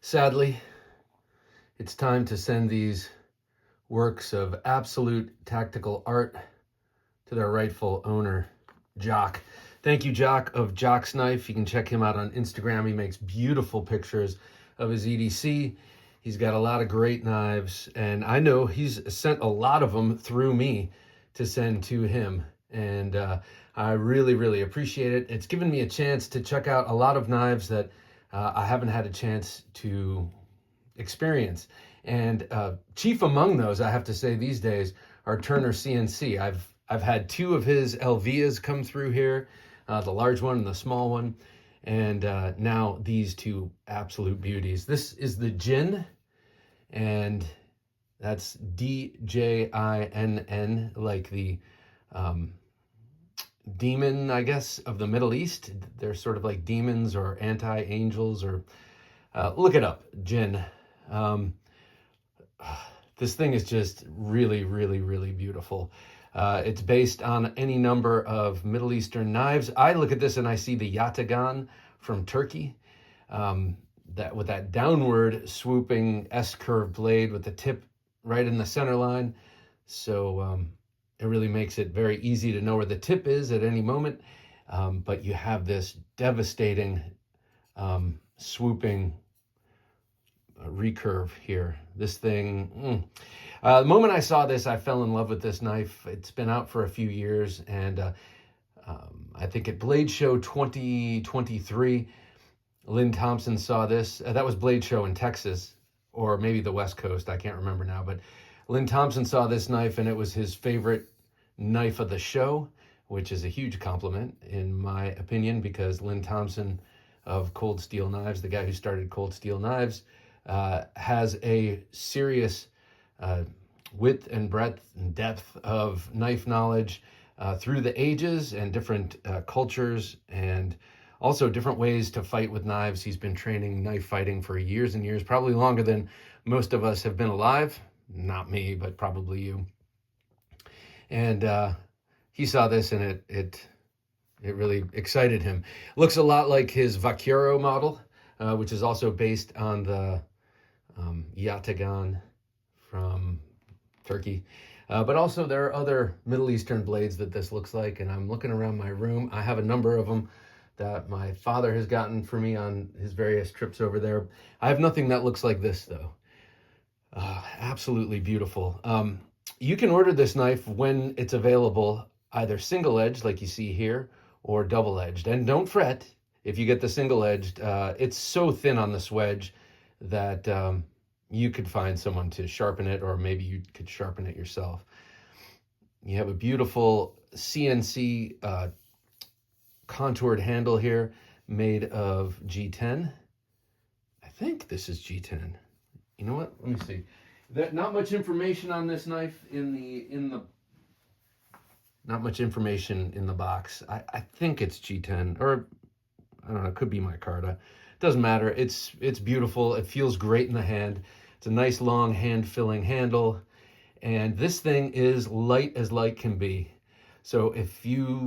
Sadly, it's time to send these works of absolute tactical art to their rightful owner, Jock. Thank you, Jock of Jock's Knife. You can check him out on Instagram. He makes beautiful pictures of his EDC. He's got a lot of great knives, and I know he's sent a lot of them through me to send to him. And I really, really appreciate it. It's given me a chance to check out a lot of knives that I haven't had a chance to experience. And chief among those, I have to say these days, are Turner CNC. I've had two of his Elvias come through here, the large one and the small one. And now these two absolute beauties. This is the Djinn, and that's D-J-I-N-N, like the demon, I guess, of the Middle East. They're sort of like demons or anti-angels, or look it up, Djinn. This thing is just really, really, really beautiful. It's based on any number of Middle Eastern knives. I look at this and I see the Yatagan from Turkey, that with that downward swooping S-curve blade with the tip right in the center line. So it really makes it very easy to know where the tip is at any moment. But you have this devastating swooping recurve here. This thing, the moment I saw this, I fell in love with this knife. It's been out for a few years, and I think at Blade Show 2023, Lynn Thompson saw this. That was Blade Show in Texas, or maybe the West Coast, I can't remember now, but Lynn Thompson saw this knife and it was his favorite knife of the show, which is a huge compliment in my opinion, because Lynn Thompson of Cold Steel Knives, the guy who started Cold Steel Knives, has a serious width and breadth and depth of knife knowledge through the ages and different cultures, and also different ways to fight with knives. He's been training knife fighting for years and years, probably longer than most of us have been alive. Not me, but probably you. And he saw this and it really excited him. Looks a lot like his Vaquero model, which is also based on the Yatagan from Turkey. But also there are other Middle Eastern blades that this looks like, and I'm looking around my room. I have a number of them that my father has gotten for me on his various trips over there. I have nothing that looks like this though. Absolutely beautiful. You can order this knife when it's available, either single-edged like you see here, or double-edged. And don't fret if you get the single-edged. It's so thin on the swedge that you could find someone to sharpen it, or maybe you could sharpen it yourself. You have a beautiful CNC contoured handle here made of G10. I think this is G10. You know what? Let me see. Not much information on this knife not much information in the box. I think it's G10, or I don't know, it could be micarta. Doesn't matter. It's beautiful. It feels great in the hand. It's a nice long hand-filling handle, and this thing is light as light can be. So if you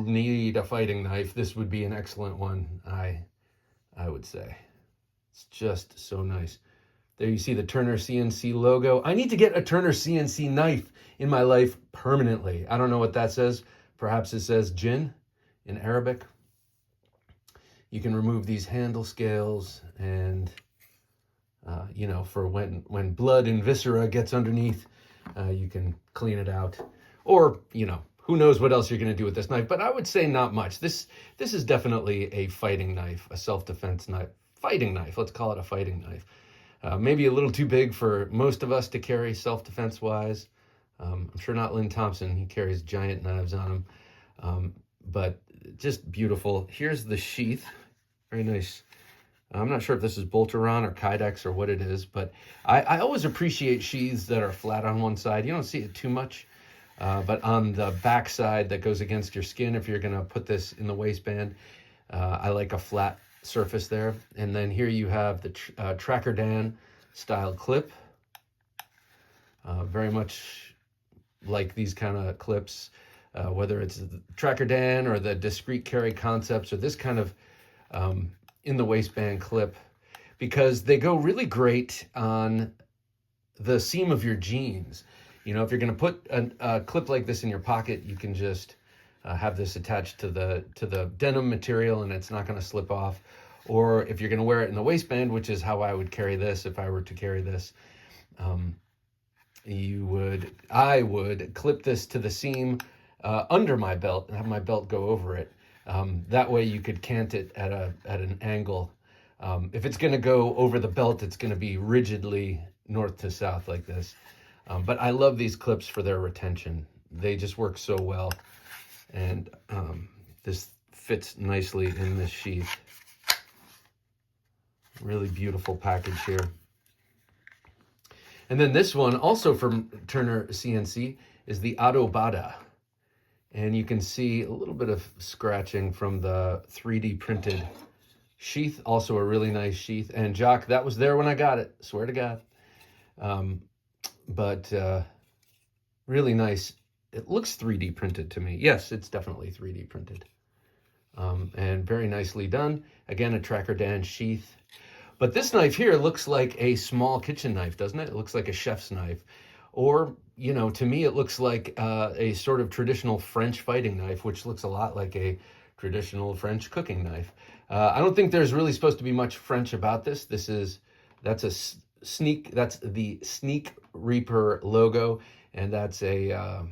need a fighting knife, this would be an excellent one, I would say. It's just so nice. There you see the Turner CNC logo. I need to get a Turner CNC knife in my life permanently. I don't know what that says. Perhaps it says Djinn in Arabic. You can remove these handle scales, and you know, for when blood and viscera gets underneath, you can clean it out. Or, you know, who knows what else you're going to do with this knife, but I would say not much. This is definitely a fighting knife, a self-defense knife. Fighting knife, let's call it a fighting knife. Maybe a little too big for most of us to carry self-defense wise. I'm sure not Lynn Thompson. He carries giant knives on him. But just beautiful. Here's the sheath. Very nice. I'm not sure if this is Bolteron or Kydex or what it is, but I always appreciate sheaths that are flat on one side. You don't see it too much, but on the back side that goes against your skin, if you're going to put this in the waistband, I like a flat surface there. And then here you have the Tracker Dan style clip. Very much like these kind of clips, whether it's the Tracker Dan or the discrete carry concepts or this kind of in the waistband clip. because they go really great on the seam of your jeans. You know, if you're going to put a clip like this in your pocket, you can just have this attached to the denim material, and it's not going to slip off. Or if you're going to wear it in the waistband, which is how I would carry this if I were to carry this, I would clip this to the seam under my belt and have my belt go over it. That way you could cant it at an angle. If it's going to go over the belt, it's going to be rigidly north to south like this. But I love these clips for their retention. They just work so well. And this fits nicely in this sheath. Really beautiful package here. And then this one, also from Turner CNC, is the Adobada. And you can see a little bit of scratching from the 3D printed sheath. Also a really nice sheath. And Jock, that was there when I got it. Swear to God. But really nice. It looks 3D printed to me. Yes, it's definitely 3D printed. And very nicely done. Again, a Tracker Dan sheath. But this knife here looks like a small kitchen knife, doesn't it? It looks like a chef's knife. Or, you know, to me, it looks like a sort of traditional French fighting knife, which looks a lot like a traditional French cooking knife. I don't think there's really supposed to be much French about this. That's the Sneak Reaper logo, and that's a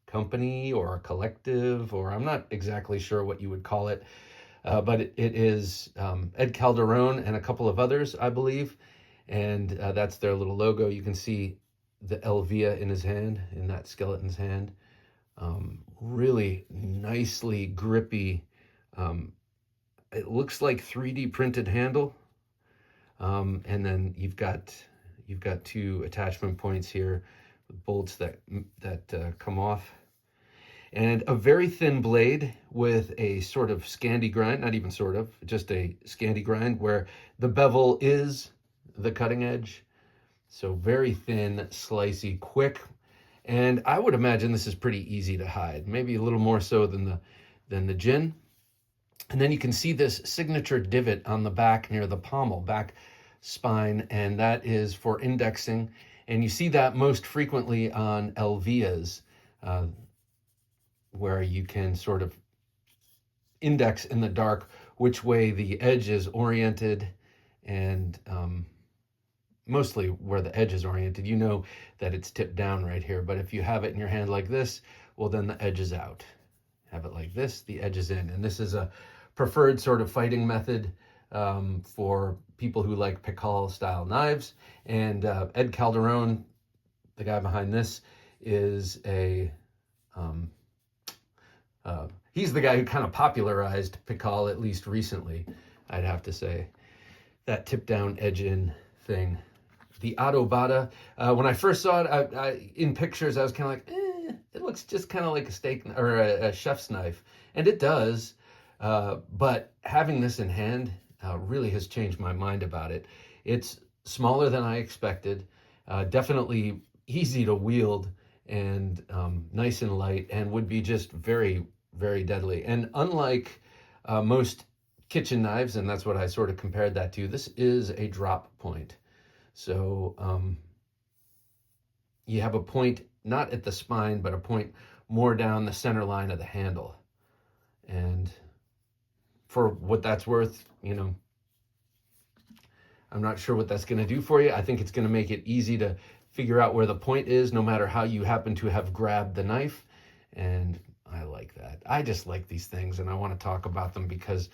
company or a collective, or I'm not exactly sure what you would call it. But it is Ed Calderon and a couple of others, I believe. And that's their little logo. You can see the Elvia in his hand, in that skeleton's hand. Really nicely grippy. It looks like 3D printed handle. And then you've got two attachment points here with bolts that come off. And a very thin blade with a sort of Scandi grind, not even sort of, just a Scandi grind where the bevel is the cutting edge. So very thin, slicey, quick. And I would imagine this is pretty easy to hide, maybe a little more so than the Djinn. And then you can see this signature divot on the back near the pommel, back spine, and that is for indexing. And you see that most frequently on Elvias, where you can sort of index in the dark which way the edge is oriented, and mostly where the edge is oriented. You know that it's tipped down right here, but if you have it in your hand like this, well, then the edge is out. Have it like this, the edge is in. And this is a preferred sort of fighting method for people who like Pikal style knives. And Ed Calderon, the guy behind this, is he's the guy who kind of popularized Pikal, at least recently, I'd have to say. That tip down, edge in thing. The Adobada, when I first saw it in pictures, I was kind of like, it looks just kind of like a steak or a chef's knife. And it does, but having this in hand really has changed my mind about it. It's smaller than I expected, definitely easy to wield, and nice and light, and would be just very, very deadly. And unlike most kitchen knives, and that's what I sort of compared that to, this is a drop point. So you have a point not at the spine, but a point more down the center line of the handle. And for what that's worth, you know, I'm not sure what that's going to do for you. I think it's going to make it easy to figure out where the point is, no matter how you happen to have grabbed the knife. And I like that. I just like these things, and I want to talk about them because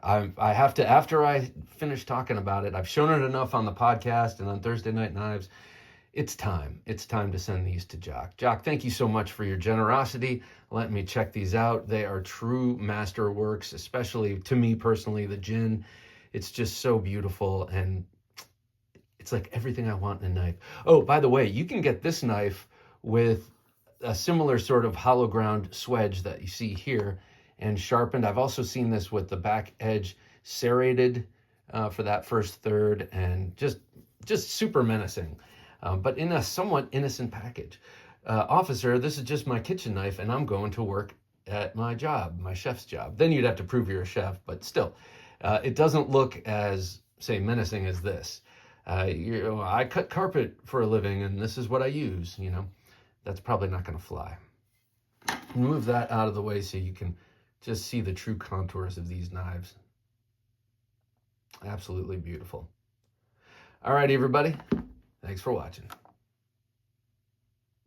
I have to, after I finish talking about it, I've shown it enough on the podcast and on Thursday Night Knives. It's time. It's time to send these to Jock. Jock, thank you so much for your generosity. Let me check these out. They are true masterworks, especially to me personally, the Djinn. It's just so beautiful, and it's like everything I want in a knife. Oh, by the way, you can get this knife with a similar sort of hollow ground swedge that you see here, and sharpened. I've also seen this with the back edge serrated for that first third, and just super menacing, but in a somewhat innocent package. Officer, this is just my kitchen knife, and I'm going to work at my job, my chef's job. Then you'd have to prove you're a chef, but still. It doesn't look as, say, menacing as this. I cut carpet for a living and this is what I use, That's probably not going to fly. Move that out of the way so you can just see the true contours of these knives. Absolutely beautiful. All right, everybody. Thanks for watching.